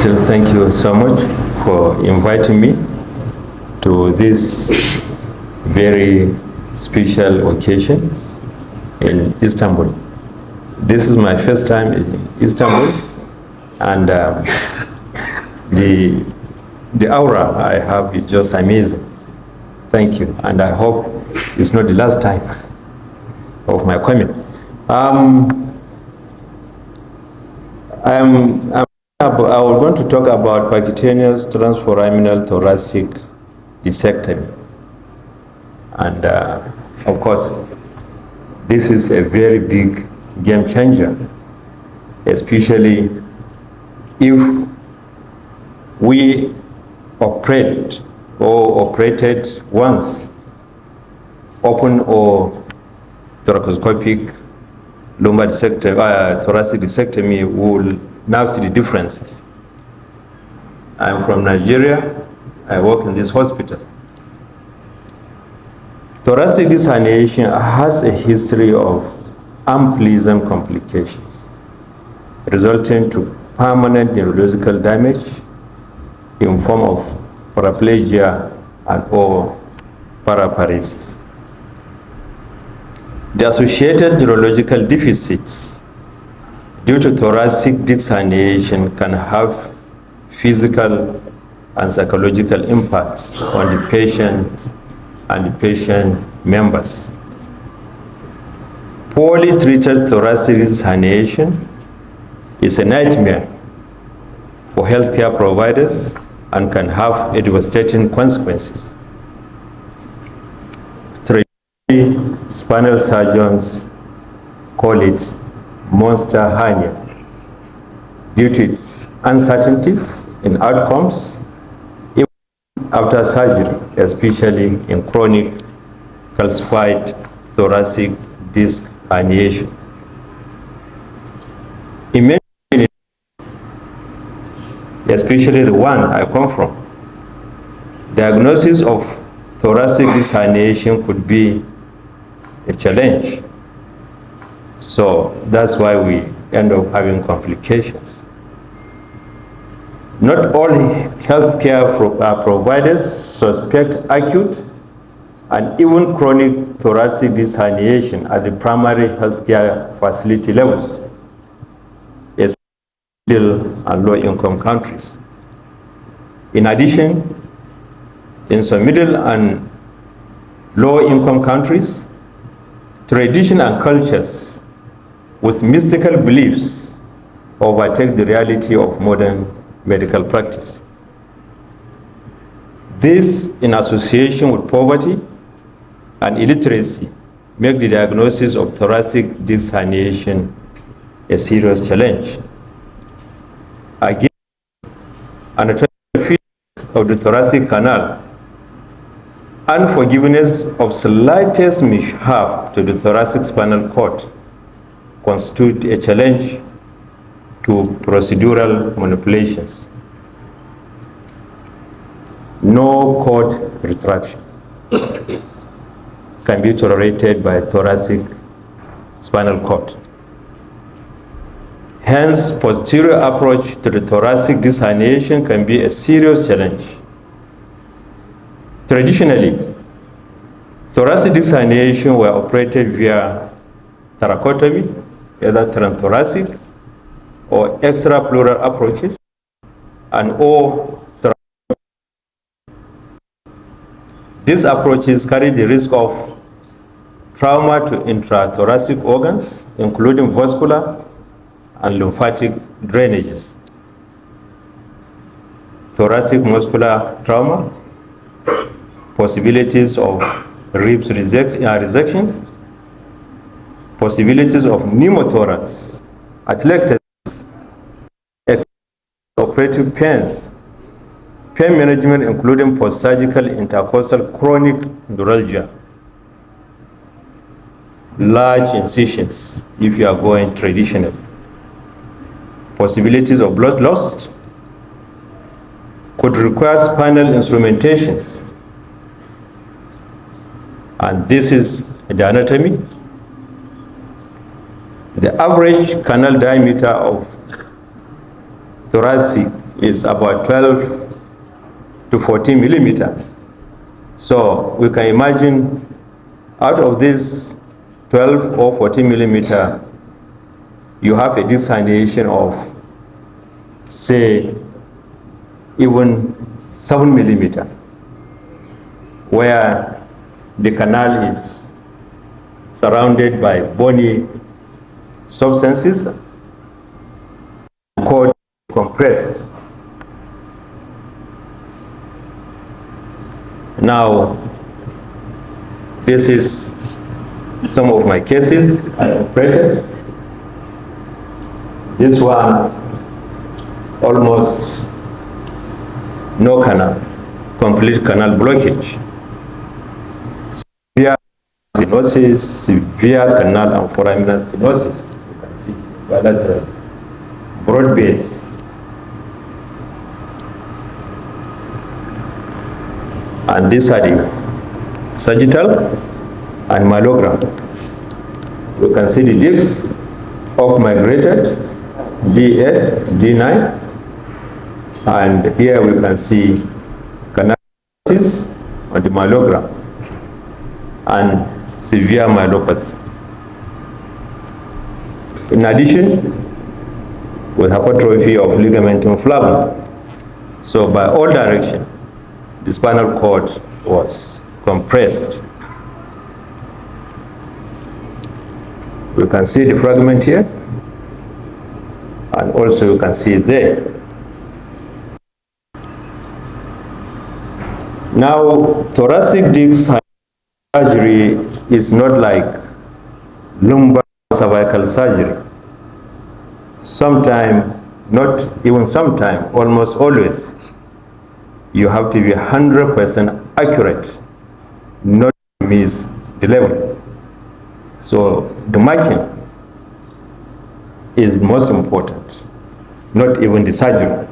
Still, thank you so much for inviting me to this very special occasion in Istanbul. This is my first time in Istanbul, and the aura I have is just amazing. Thank you, and I hope it's not the last time of my coming. I was going to talk about percutaneous transforaminal thoracic discectomy, and of course, this is a very big game changer, especially if we operate or operated once open or thoracoscopic lumbar discectomy, thoracic discectomy, will now see the differences. I'm from Nigeria. I work in this hospital. Thoracic disc herniation has a history of unpleasant complications resulting to permanent neurological damage in form of paraplegia and or paraparesis. The associated neurological deficits due to thoracic disc herniation can have physical and psychological impacts on the patient and the patient members. Poorly treated thoracic disc herniation is a nightmare for healthcare providers and can have devastating consequences. Spinal surgeons call it monster hernia due to its uncertainties in outcomes even after surgery, especially in chronic calcified thoracic disc herniation. In many cases, especially the one I come from, diagnosis of thoracic disc herniation could be a challenge. So that's why we end up having complications. Not all healthcare providers suspect acute and even chronic thoracic disc herniation at the primary healthcare facility levels, especially middle and low-income countries. In addition, in some middle and low-income countries, tradition and cultures with mystical beliefs overtake the reality of modern medical practice. This, in association with poverty and illiteracy, make the diagnosis of thoracic disc herniation a serious challenge. Again, anatomical features of the thoracic canal, unforgiveness of slightest mishap to the thoracic spinal cord constitute a challenge to procedural manipulations. No cord retraction can be tolerated by thoracic spinal cord. Hence, posterior approach to the thoracic disc herniation can be a serious challenge. Traditionally, thoracic disc herniation were operated via thoracotomy, either transthoracic or extrapleural approaches, and or these approaches carry the risk of trauma to intrathoracic organs, including vascular and lymphatic drainages, thoracic muscular trauma, possibilities of ribs resections, possibilities of pneumothorax, atelectasis, operative pains, pain management including post-surgical intercostal chronic neuralgia, large incisions if you are going traditional, possibilities of blood loss, could require spinal instrumentations. And this is the anatomy. The average canal diameter of thoracic is about 12 to 14 millimeter. So we can imagine out of this 12 or 14 millimeter, you have a disc herniation of, say, even 7 millimeter, where the canal is surrounded by bony substances, called compressed. Now, this is some of my cases I operated. This one, almost no canal, complete canal blockage. Severe stenosis, severe canal and foraminal stenosis. You can see bilateral, broad base. And these are the sagittal and myelogram. You can see the discs up migrated, D8, D9, and here we can see canalosis on the myelogram and severe myelopathy. In addition, with hypertrophy of ligamentum flavum. So by all direction, the spinal cord was compressed. You can see the fragment here, and also you can see it there. Now, thoracic disc surgery is not like lumbar cervical surgery. Sometime, not even sometime, almost always, you have to be 100% accurate, not miss the level. So the marking is most important, not even the surgery.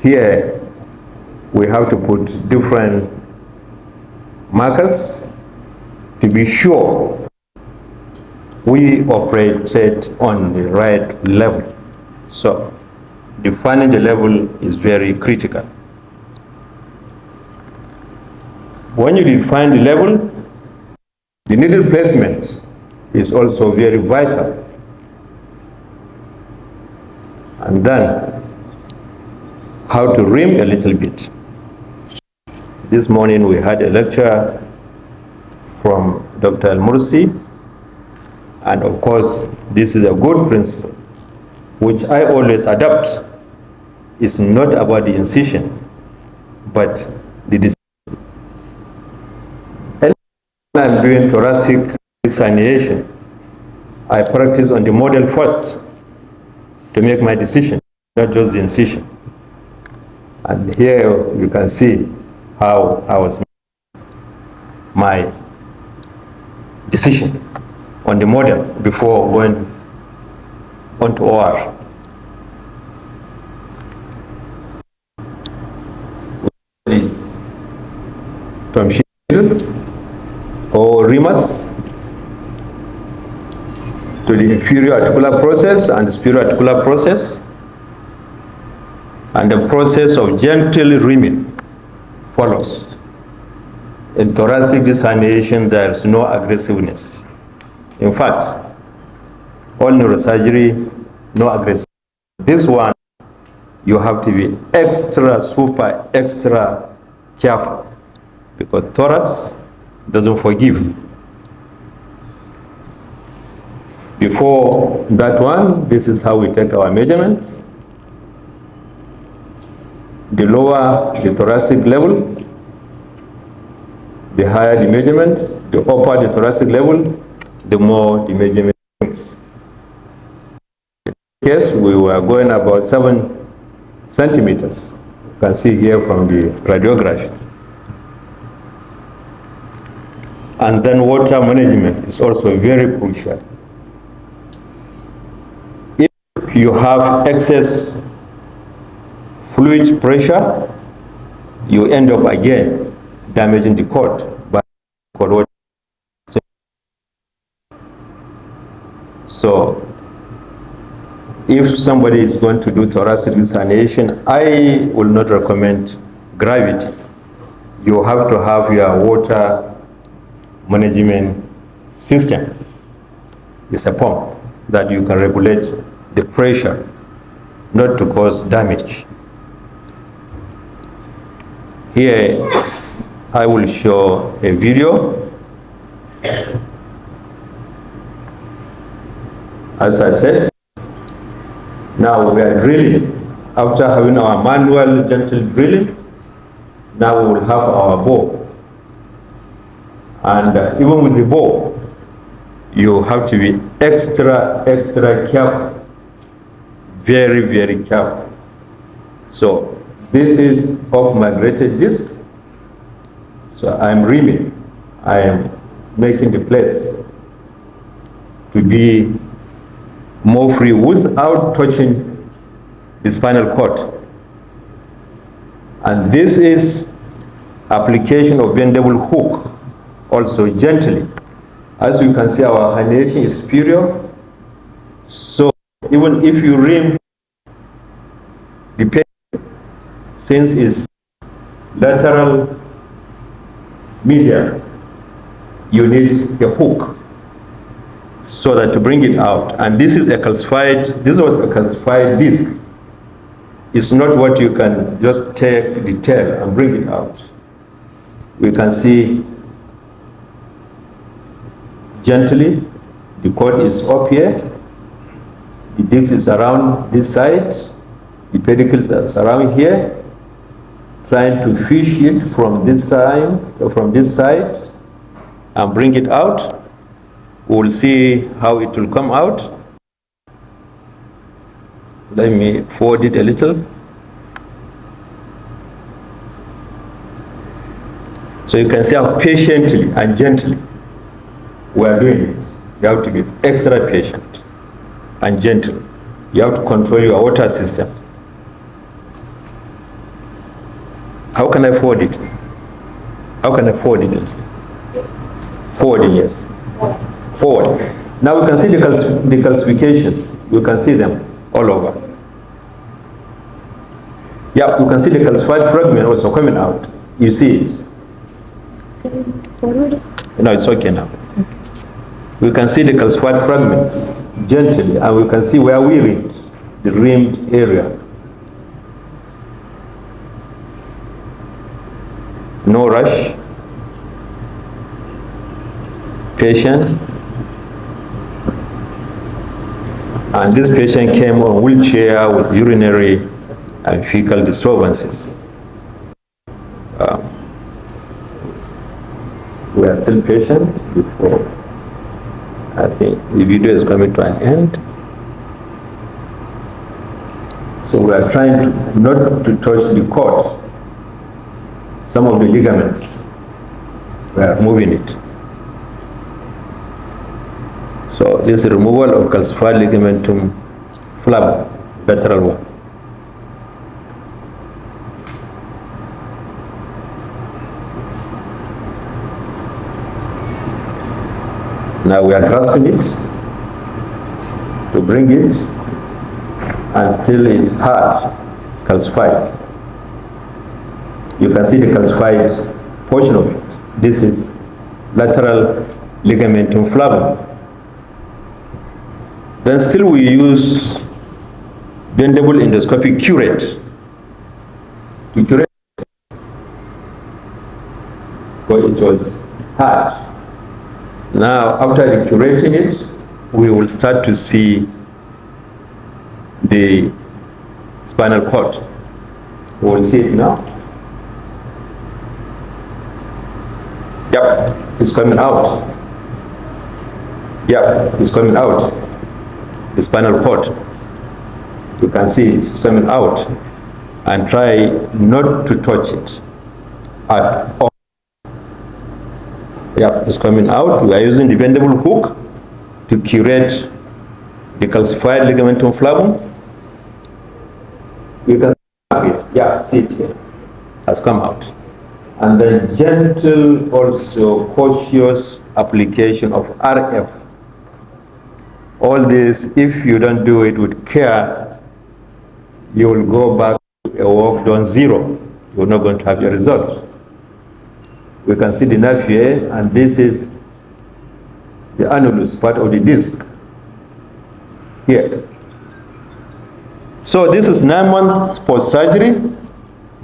Here, we have to put different markers to be sure we operated on the right level. So defining the level is very critical. When you define the level, the needle placement is also very vital. And then how to rim a little bit. This morning we had a lecture from Dr. Al-Mursi, and of course this is a good principle which I always adopt. It's not about the incision, but the decision. And when I'm doing thoracic herniation, I practice on the model first to make my decision, not just the incision. And here you can see how I was making my decision on the model before going on to OR. From shield or remus to the inferior articular process and the superior articular process, and the process of gentle rimming follows. In thoracic disc herniation, there is no aggressiveness. In fact, all neurosurgery, no aggressiveness. This one, you have to be extra, super, extra careful, because thorax doesn't forgive. Before that one, this is how we take our measurements. The lower the thoracic level, the higher the measurement. The upper the thoracic level, the more the measurement is. In this case, we were going about 7 centimeters. You can see here from the radiography. And then water management is also very crucial. If you have excess fluid pressure, you end up again damaging the cord by cord water. So if somebody is going to do thoracic herniation, I will not recommend gravity. You have to have your water management system. It's a pump that you can regulate the pressure, not to cause damage. Here I will show a video. As I said, now we are drilling. After having our manual gentle drilling, now we will have our bow. And even with the bow, you have to be extra careful. Very, very careful. So this is off migrated disc. So I'm reaming. I am making the place to be more free without touching the spinal cord. And this is application of bendable hook, also gently. As you can see, our herniation is superior. So even if you ream the pain, since it's lateral medial, you need a hook so that to bring it out. And this is a calcified, this was a calcified disc. It's not what you can just take the tail and bring it out. We can see gently, the cord is up here, the disc is around this side, the pedicles is around here, trying to fish it from this side, and bring it out. We'll see how it will come out. Let me forward it a little. So you can see how patiently and gently we are doing it. You have to be extra patient and gentle. You have to control your water system. How can I forward it? How can I forward it? Forwarding, yes. Forward. Now we can see the calcifications. We can see them all over. Yeah, you can see the calcified fragment also coming out. You see it? Forward? No, it's okay now. We can see the calcified fragments gently, and we can see where we reamed, the reamed area. No rush. Patient. And this patient came on wheelchair with urinary and fecal disturbances. We are still patient before I think the video is coming to an end. So we are trying to not to touch the cord. Some of the ligaments, we are moving it. So this is removal of calcified ligamentum flavum, lateral one. Now we are grasping it to bring it, and still it's hard, it's calcified. You can see the calcified portion of it. This is lateral ligamentum flavum. Then still we use bendable endoscopic curate to curate, because it was hard. Now after curating it, we will start to see the spinal cord. We will see it now. Yep, it's coming out. Yep, it's coming out. The spinal cord. You can see it, it's coming out. And try not to touch it at all. Yeah, it's coming out. We are using the bendable hook to curate the calcified ligamentum flavum. You can see it. Yeah, see it here. Has come out. And then gentle, also cautious application of RF All this, if you don't do it with care, you will go back to a work done zero. You're not going to have your result. We can see the nerve here, and this is the annulus, part of the disc here. So this is 9 months post-surgery,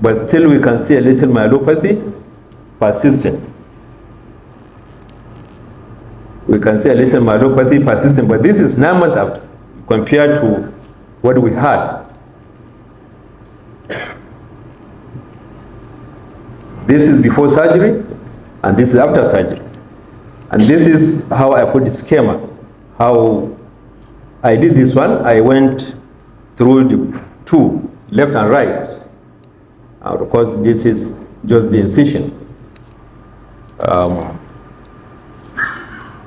but still we can see a little myelopathy persistent. We can see a little myelopathy persistent, but this is 9 months after compared to what we had. This is before surgery, and this is after surgery. And this is how I put the schema. How I did this one, I went through the two, left and right. Of course, this is just the incision.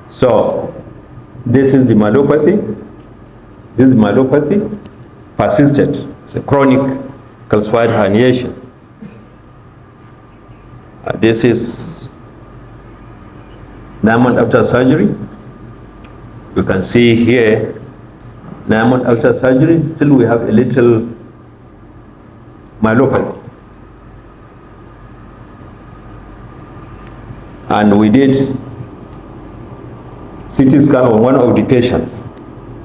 So this is the myelopathy. This is myelopathy, persistent. It's a chronic calcified herniation. This is 9 months after surgery. You can see here, 9 months after surgery, still we have a little myelopathy. And we did CT scan on one of the patients,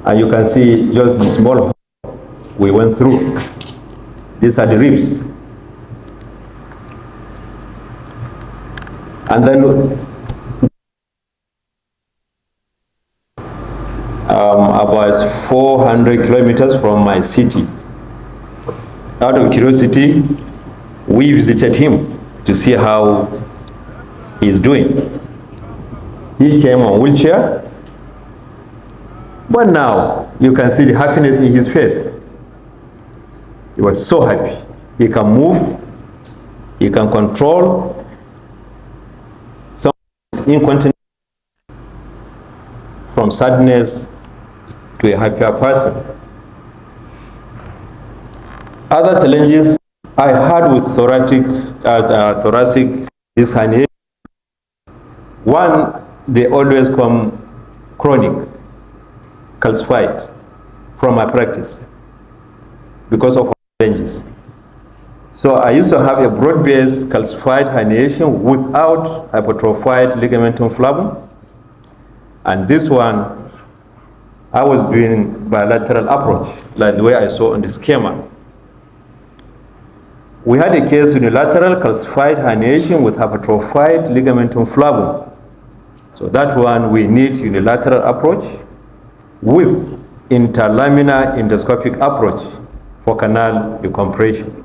and you can see just the small hole we went through. These are the ribs. And then about 400 kilometers from my city, out of curiosity, we visited him to see how he's doing. He came on wheelchair, but now you can see the happiness in his face. He was so happy. He can move, he can control. Some incontinent, from sadness to a happier person. Other challenges I had with thoracic herniation. One, they always come chronic, calcified from my practice because of challenges. So I used to have a broad-based calcified herniation without hypertrophied ligamentum flavum. And this one, I was doing bilateral approach, like the way I saw on the schema. We had a case unilateral calcified herniation with hypertrophied ligamentum flavum. So that one, we need unilateral approach with interlaminar endoscopic approach for canal decompression.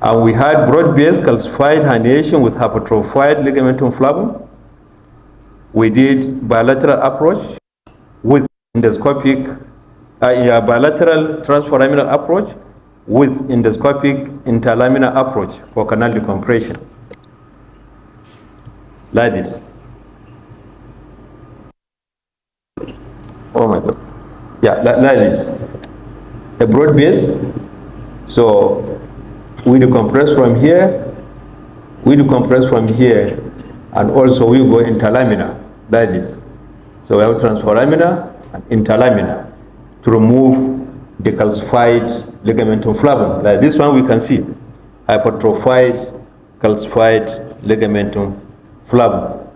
And we had broad-based calcified herniation with hypertrophied ligamentum flavum. We did bilateral approach with endoscopic, bilateral transforaminal approach with endoscopic interlaminar approach for canal decompression. Like this. Oh my God. Yeah, like this. A broad base. So we decompress from here, we decompress from here, and also we go interlaminar, like this. So we have transforaminar and interlaminar to remove the calcified ligamentum flavum. Like this one we can see, hypertrophied calcified ligamentum flavum.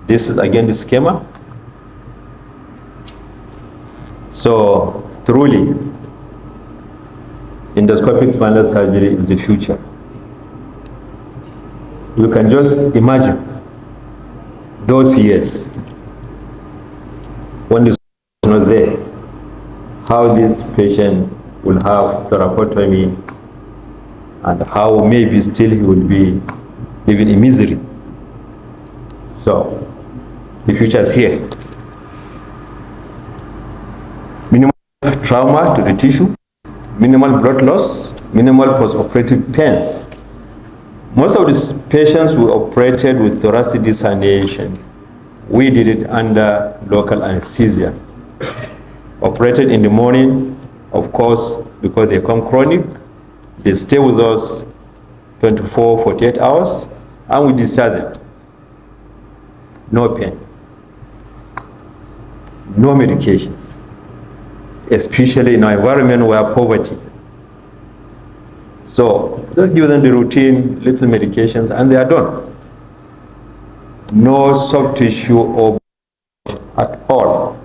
This is again the schema. So truly, endoscopic spinal surgery is the future. You can just imagine those years when this was not there, how this patient will have thoracotomy and how maybe still he will be living in misery. So the future is here. Minimal trauma to the tissue, minimal blood loss, minimal post-operative pains. Most of these patients we operated with thoracic disc herniation, we did it under local anesthesia. Operated in the morning, of course, because they come chronic, they stay with us 24, 48 hours, and we discharge them. no pain, no medications, especially in an environment where poverty. So just give them the routine little medications and they are done. No soft tissue or at all.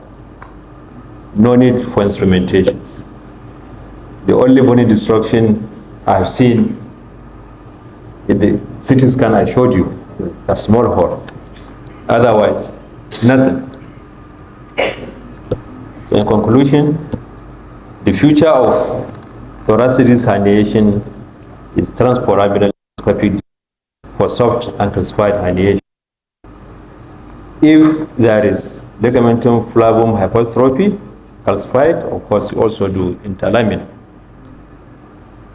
No need for instrumentations. The only bony destruction I have seen in the CT scan I showed you, a small hole. Otherwise, nothing. So in conclusion, the future of thoracic disc herniation is tranforaminal endoscopic for soft and calcified herniation. If there is ligamentum flavum hypertrophy, calcified, of course, you also do interlaminar.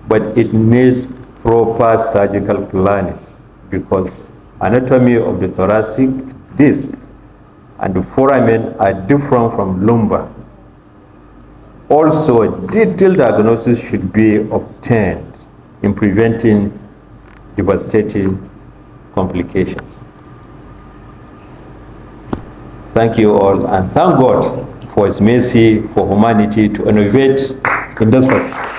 But it needs proper surgical planning because anatomy of the thoracic disc and the foramen are different from lumbar. Also, detailed diagnosis should be obtained in preventing devastating complications. Thank you all, and thank God for His mercy, for humanity to innovate endoscopy.